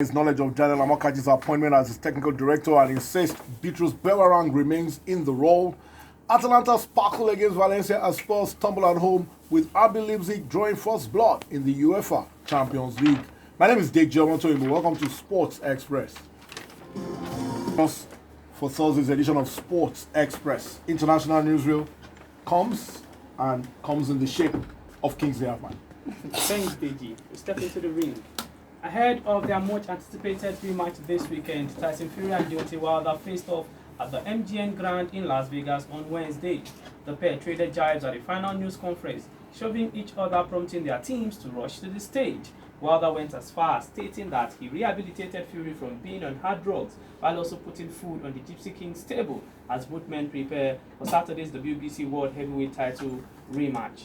His knowledge of Daniel Amokachi's appointment as his technical director and insists Bitrus Belarang remains in the role. Atalanta sparkle against Valencia as Spurs tumble at home with RB Leipzig drawing first blood in the UEFA Champions League. My name is Dave Giamonto. Welcome to Sports Express. For Thursday's edition of Sports Express, international newsreel comes in the shape of Kingsley Ahmad. Thanks, Deji. We step into the ring. Ahead of their much anticipated rematch this weekend, Tyson Fury and Deontay Wilder faced off at the MGM Grand in Las Vegas on Wednesday. The pair traded jibes at the final news conference, shoving each other, prompting their teams to rush to the stage. Wilder went as far as stating that he rehabilitated Fury from being on hard drugs while also putting food on the Gypsy King's table as both men prepare for Saturday's WBC World Heavyweight title rematch.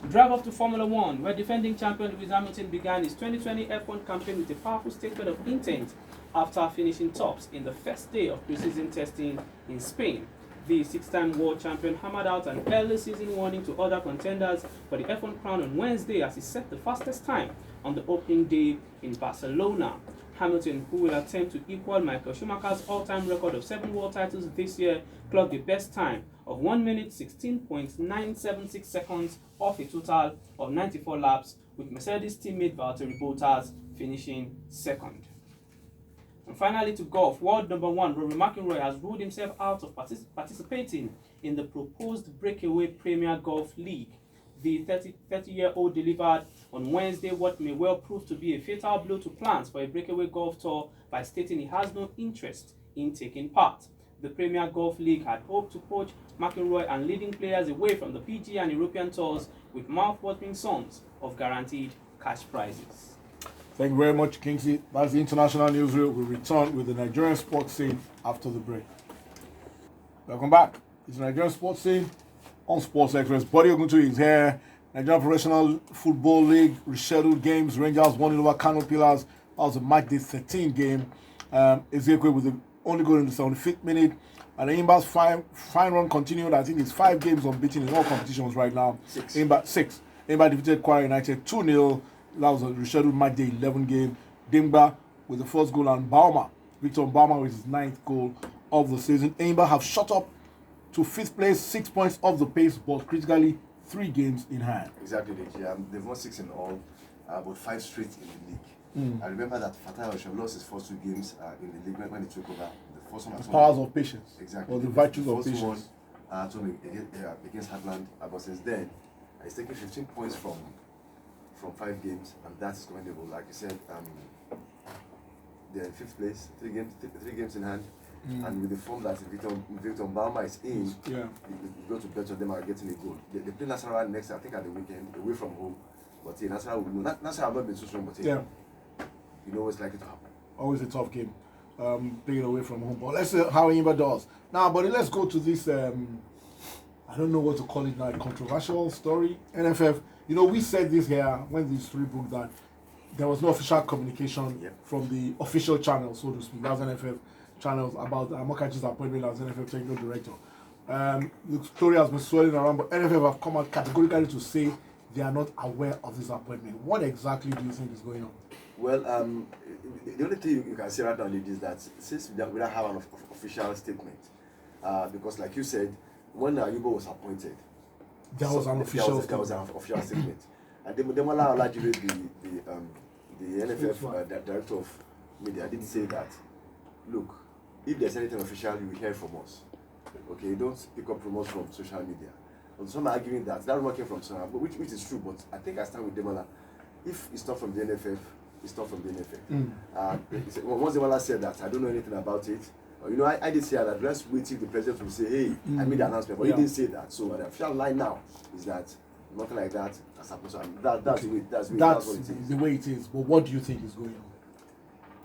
Drive up to Formula One, where defending champion Lewis Hamilton began his 2020 F1 campaign with a powerful statement of intent after finishing tops in the first day of preseason testing in Spain. The six-time world champion hammered out an early season warning to other contenders for the F1 crown on Wednesday as he set the fastest time on the opening day in Barcelona. Hamilton, who will attempt to equal Michael Schumacher's all-time record of 7 world titles this year, clocked the best time of 1 minute 16.976 seconds off a total of 94 laps, with Mercedes teammate Valtteri Bottas finishing second. And finally, to golf, world number 1 Rory McIlroy has ruled himself out of participating in the proposed Breakaway Premier Golf League. The 30-year-old delivered on Wednesday what may well prove to be a fatal blow to plans for a breakaway golf tour by stating he has no interest in taking part. The Premier Golf League had hoped to poach McIlroy and leading players away from the PGA and European tours with mouth-watering sums of guaranteed cash prizes. Thank you very much, Kingsley. That's the international newsreel. We'll return with the Nigerian sports scene after the break. Welcome back. It's the Nigerian sports scene on Sports Express. Body Oguntu is here. Nigerian Professional Football League rescheduled games. Rangers won over Kano Pillars. That was a match day 13 game. Ezekiel with the only goal in the 75th minute. And Imba's fine run continued. I think it's 5 games unbeaten in all competitions right now. 6. Imba defeated Kwara United 2-0. That was a rescheduled match day 11 game. Dimba with the first goal and Victor Bauma with his 9th goal of the season. Imba have shot up to 5th place, 6 points off the pace, but critically 3 games in hand. Exactly, they've won 6 in all, but 5 straight in the league. I remember that Fatah Osham lost his first 2 games in the league when he took over. The first one at the powers of patience. Exactly. Or the virtues of patience. The first one against Heartland, but since then, he's taken 15 points from 5 games, and that's commendable. Like you said, they're in 5th place, 3 games in hand. And with the form that Victor Mbama is in, you go to bet on them are getting a goal. They play Nasarawa next, I think, at the weekend, away from home. But Nasarawa will know. Nasarawa have not been so strong, but you know it's likely to happen. Always a tough game, playing away from home. But let's see how Imba does. Now, buddy, let's go to this, I don't know what to call it now, controversial story. NFF, you know, we said this here when this story broke that there was no official communication from the official channel, so to speak. That was NFF channels about Amokachi's appointment as NFF technical director. The story has been swirling around, but NFF have come out categorically to say they are not aware of this appointment. What exactly do you think is going on? Well, the only thing you can say right now is that since we don't have an official statement, because like you said, when Ayubo was appointed, there was an official statement. And Demola Olajire, the NFF director of media, didn't say that, look, if there's anything official, you will hear from us. Okay, don't pick up rumors from social media. But some are arguing that one came from Sonara, which is true, but I think I stand with Demola. If it's not from the NFF, it's not from the NFF. Once Demola said that, I don't know anything about it. You know, I did say that, let's wait if the president will say, hey, I made the announcement, but he didn't say that. So the official line now is that nothing like that has happened. So that's what it is. The way it is. But what do you think is going on?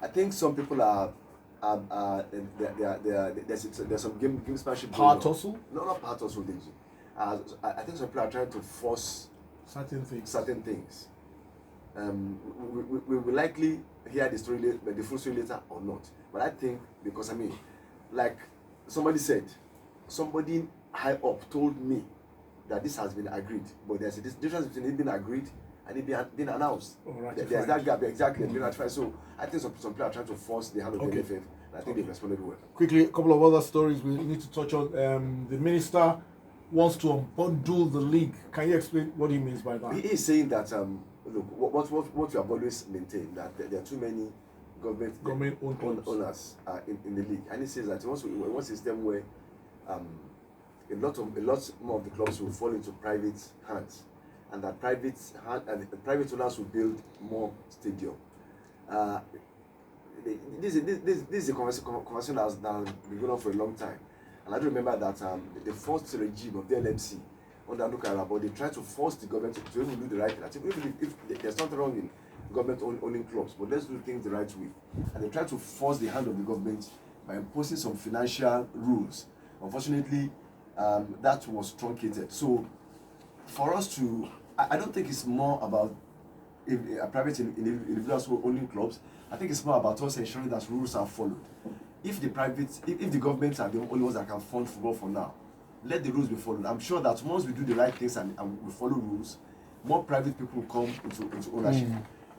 I think some people are there's some gamesmanship. Power tussle? No, not power tussle. I think some people are trying to force certain things. We will likely hear the story, the full story later or not. But I think because like somebody said, somebody high up told me that this has been agreed, but there's a difference between it being agreed and it been announced. Ratified. There's that gap, exactly, been ratified. So I think some people are trying to force the hand of Okay. the NFF, and I think they've responded well. Quickly, a couple of other stories we need to touch on. The minister wants to unbundle the league. Can you explain what he means by that? He is saying that look, what we have always maintained, that there are too many Government-owned clubs. owners in the league, and he says that he wants a system where a lot more of the clubs will fall into private hands, and that private owners will build more stadium. This is a conversation that has been going on for a long time, and I do remember that the first regime of the LMC under Anuka Arabo, they tried to force the government to even do the right thing. I think if there's nothing wrong in government owning clubs, but let's do things the right way. And they tried to force the hand of the government by imposing some financial rules. Unfortunately, that was truncated. So for us to, I don't think it's more about private individuals who owning clubs. I think it's more about us ensuring that rules are followed. If the governments are the only ones that can fund football for now, let the rules be followed. I'm sure that once we do the right things and we follow rules, more private people will come into ownership.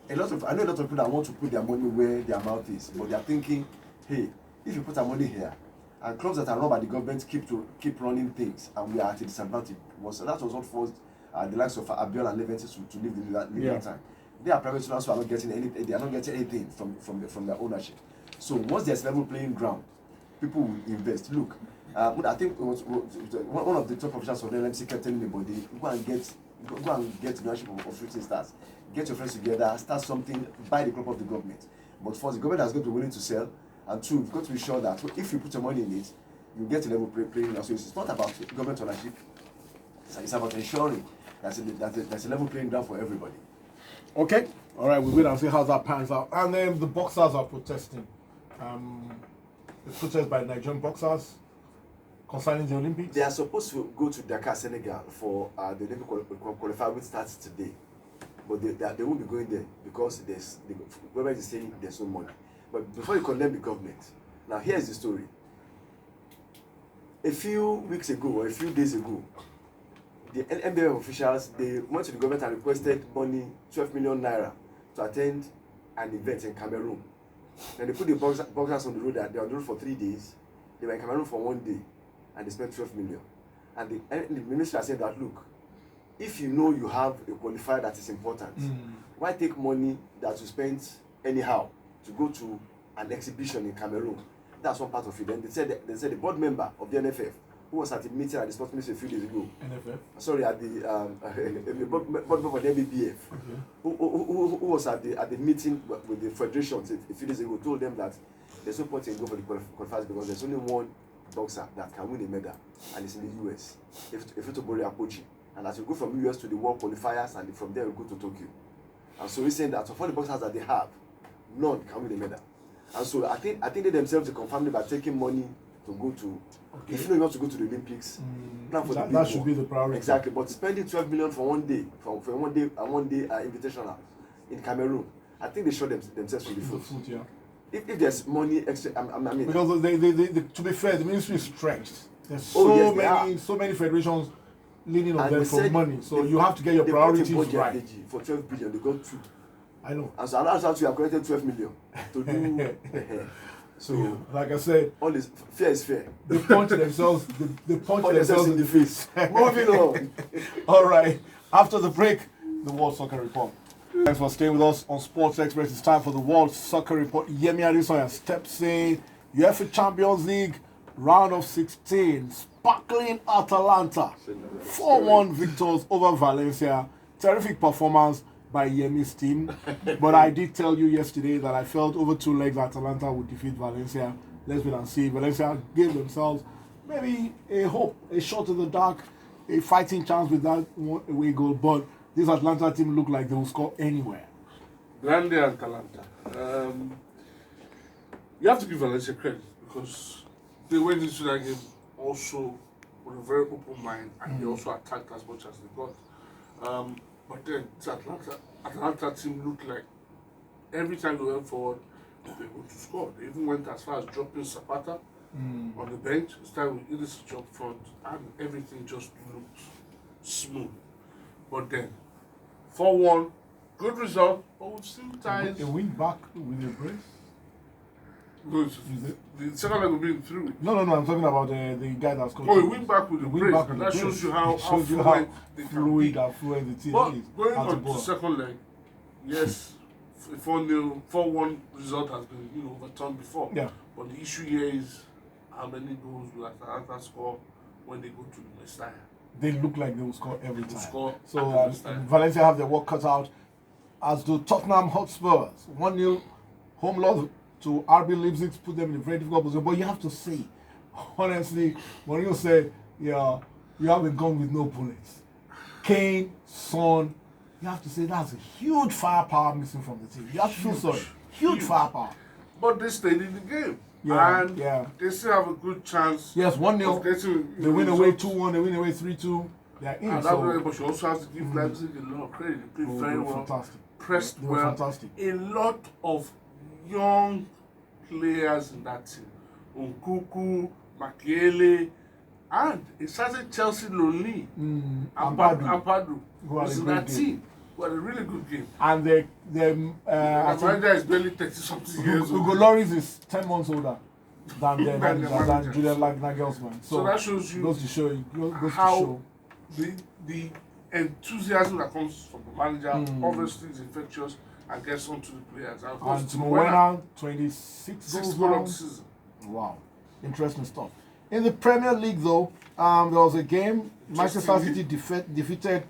I know a lot of people that want to put their money where their mouth is, but they are thinking, hey, if you put our money here, and clubs that are run by the government keep running things, and we are at a disadvantage. That was what forced the likes of Abiola and Leventis to leave the league that time. They are private owners who are not getting anything. They are not getting anything from their ownership. So once there's level playing ground, people will invest. Look, I think it was one of the top officials of the LMC kept telling everybody, go and get the ownership of Shooting Stars. Get your friends together, start something, buy the club of the government. But first, the government has got to be willing to sell, and two, you've got to be sure that if you put your money in it, you get a level playing ground. So it's not about government ownership. It's about ensuring there's a level playing ground for everybody. Okay, all right, we wait and see how that pans out. And then the boxers are protesting. The protest by Nigerian boxers concerning the Olympics. They are supposed to go to Dakar, Senegal for the Olympic qualifier, which starts today. But they won't be going there because the government is saying there's no money. But before you condemn the government, now here's the story. A few weeks ago or a few days ago, the NBF officials, they went to the government and requested money, 12 million naira, to attend an event in Cameroon. Then they put the boxers on the road. They were on the road for 3 days. They were in Cameroon for 1 day, and they spent 12 million. And the minister said that, look, if you know you have a qualifier that is important, why take money that you spent anyhow to go to an exhibition in Cameroon? That's one part of it. Then they said the board member of the NFF, who was at a meeting at the sports ministry a few days ago. NFF? Sorry, at the board member of the NBBF, who was at the meeting with the federations a few days ago, told them that there's no point in going for the qualifiers because there's only one boxer that can win a medal, and it's in the US. If it's Bori Apochi. And as you go from US to the world qualifiers, and from there we go to Tokyo. And so he's saying that of all the boxers that they have, none can win a medal. And so I think they themselves confirmed it by taking money to go to. Okay. If you know you want to go to the Olympics, plan for that should be the priority. Exactly, but spending 12 million for 1 day, for one day invitational in Cameroon, I think they shot themselves in the foot. Yeah. If there's money extra, I mean, because they to be fair, the ministry is stretched. There's so many federations leaning on them for money, so you have to get your priorities right. For 12 billion, they got 2. I know. And so that's how you have collected 12 million to do. So, yeah, like I said, all is fair is fair. They punch themselves. They punch themselves in the face. Moving on. All right. After the break, the World Soccer Report. Thanks for staying with us on Sports Express. It's time for the World Soccer Report. Yemi Adesoya steps in. UEFA Champions League round of 16. Sparkling Atalanta. 4-1 victors over Valencia. Terrific performance by Yemi's team. But I did tell you yesterday that I felt over 2 legs Atalanta would defeat Valencia. Let's wait and see. Valencia gave themselves maybe a hope, a shot in the dark, a fighting chance with that away goal. But this Atlanta team looked like they will score anywhere. Grande Atalanta. You have to give Valencia credit because they went into that game also with a very open mind, and they also attacked as much as they got. But then the Atlanta team looked like every time they went forward, they were going to score. They even went as far as dropping Zapata on the bench, starting with Ilicic up front, and everything just looked smooth. But then, 4-1. Good result, but we've seen ties. A win back with a brace? Good. Is it? The second leg will be in 3 weeks. No. I'm talking about the guy that's called. Oh, a win back with the win brace. back with That the shows brace. you how It shows you how fluid they can fluid be. and fluent the team But is. going How to on to go. the second leg, yes, a 4-0, 4-1 result has been overturned before. Yeah. But the issue here is how many goals will Atalanta score when they go to the Mestalla. They look like they will score every They will time. score So at the Mestalla. Valencia have their work cut out, as do Tottenham Hotspurs. 1-0 home loss to RB Leipzig, put them in a very difficult position. But you have to say, honestly, when you say, yeah, you haven't gone with no bullets. Kane, Son, you have to say that's a huge firepower missing from the team. You have to feel sorry. Huge firepower. But they stayed in the game. Yeah, And yeah. they still have a good chance Yes, of 1-0. getting They win away results. 2-1, they win away 3-2. They're in. And So, that, but you also have to give Leipzig a lot of credit. They played very they were well, fantastic. pressed They were well. fantastic. A lot of young players in that team. Nkuku, Makiele, and a certain Chelsea Lonely. Ampadu. Ampadu Who had was a in great that game. team. Who had a really good game. And I think Manager is barely 30-something years Hugo old. Lloris is 10 months older than the Than the than manager. Julian Nagelsmann. So that shows you goes to show how the enthusiasm that comes from the manager obviously is infectious and gets onto the players. And of course, And Timo Werner, 26 6 goals goal of now. the season. Wow, interesting stuff. In the Premier League, though, there was a game. Manchester City defeated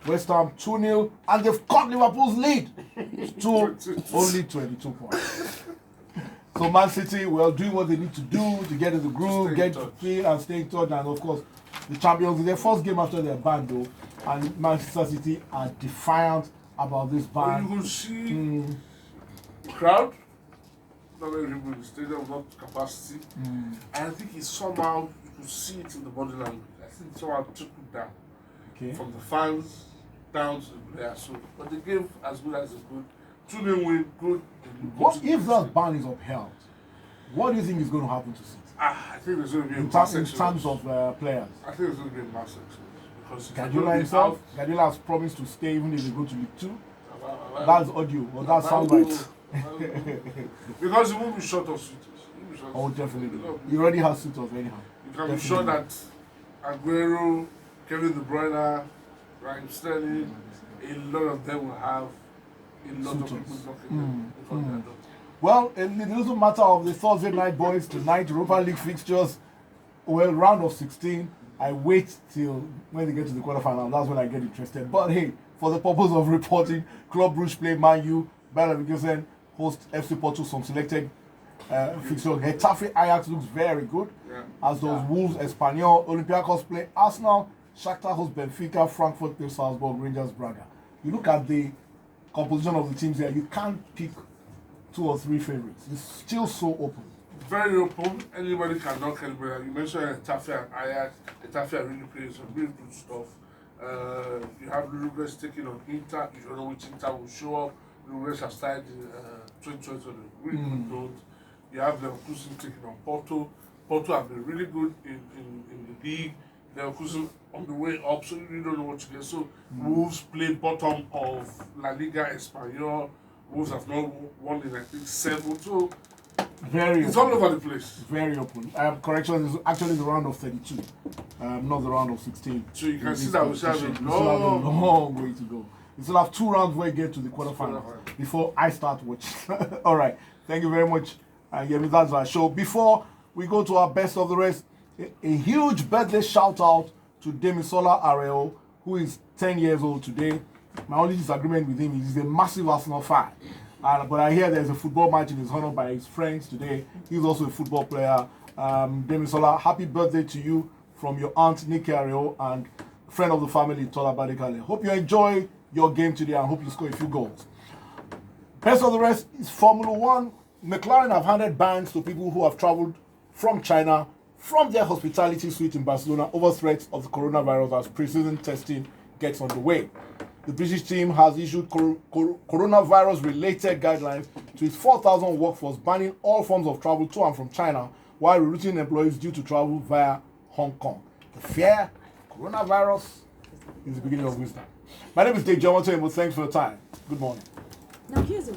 West Ham 2-0, and they've cut Liverpool's lead to only 22 points. So Man City, well, doing what they need to do to get in the groove, Stay in get touch. fit and stay in touch, and of course, the champions. In their first game after their ban, though, and Manchester City are defiant about this But ban. you will see crowd, not many people in the stadium, not capacity. And I think it's somehow, you could see it in the body language. I think it somehow trickled down Okay. from the fans down to the players. So, but the game as good as it's good. 2-0 win, good. What if that ban is upheld? What do you think is going to happen to City I think there's going to be a in, mass in exodus. terms of players? I think there's going to be a mass exodus. Because Guardiola himself, Guardiola has promised to stay even if they go to League 2. That's audio, or that sound right. Because it won't be short of suitors. It won't be short of Oh, suitors. definitely. He already has suitors anyhow. You can be sure that Aguero, Kevin De Bruyne, Raheem Sterling, a lot of them will have a lot of Suitors. people knocking them before they're done. Well, it doesn't matter of the Thursday night, boys. Tonight, Europa League fixtures. Well, round of 16. I wait till when they get to the quarterfinal. That's when I get interested. But hey, for the purpose of reporting, Club Brugge play Man U. Bayer Leverkusen host FC Porto. Some selected fixtures. Getafe Ajax looks very good. Yeah. As those Wolves, Espanyol, Olympiacos play Arsenal. Shakhtar hosts Benfica. Frankfurt play Salzburg. Rangers Braga. You look at the composition of the teams here. You can't pick 2 or 3 favorites. It's still so open. Very open. Anybody can knock anybody. You mentioned Getafe and Ajax. Getafe are really playing some really good stuff. You have Ludogorets taking on Inter. You don't know which Inter will show up. Ludogorets have started 2020 on a really good note. You have Leverkusen taking on Porto. Porto have been really good in the league. Leverkusen on the way up, so you really don't know what to get. So Wolves play bottom of La Liga Espanyol. Wolves have not won in I think 7. So Very it's open. all over the place. Very open. Correction, is actually the round of 32, not the round of 16. So you can In see this that we still have a competition. We still have a long long way to go. We still have 2 rounds where we get to the quarterfinals before I start watching. All right. Thank you very much. Yemi, that's our show. Before we go to our best of the rest, a huge birthday shout out to Demisola Areo, who is 10 years old today. My only disagreement with him is he's a massive Arsenal fan. But I hear there's a football match in his honor by his friends today. He's also a football player. Demisola, happy birthday to you from your aunt Nikki Areo and friend of the family, Tola Badekale. Hope you enjoy your game today and hope you score a few goals. Best of the rest is Formula One. McLaren have handed bans to people who have traveled from China from their hospitality suite in Barcelona over threats of the coronavirus as pre-season testing gets underway. The British team has issued coronavirus-related guidelines to its 4,000 workforce, banning all forms of travel to and from China while rerouting employees due to travel via Hong Kong. The fear, coronavirus, is the beginning of wisdom. My name is Dave John. Thanks for your time. Good morning. Now here's a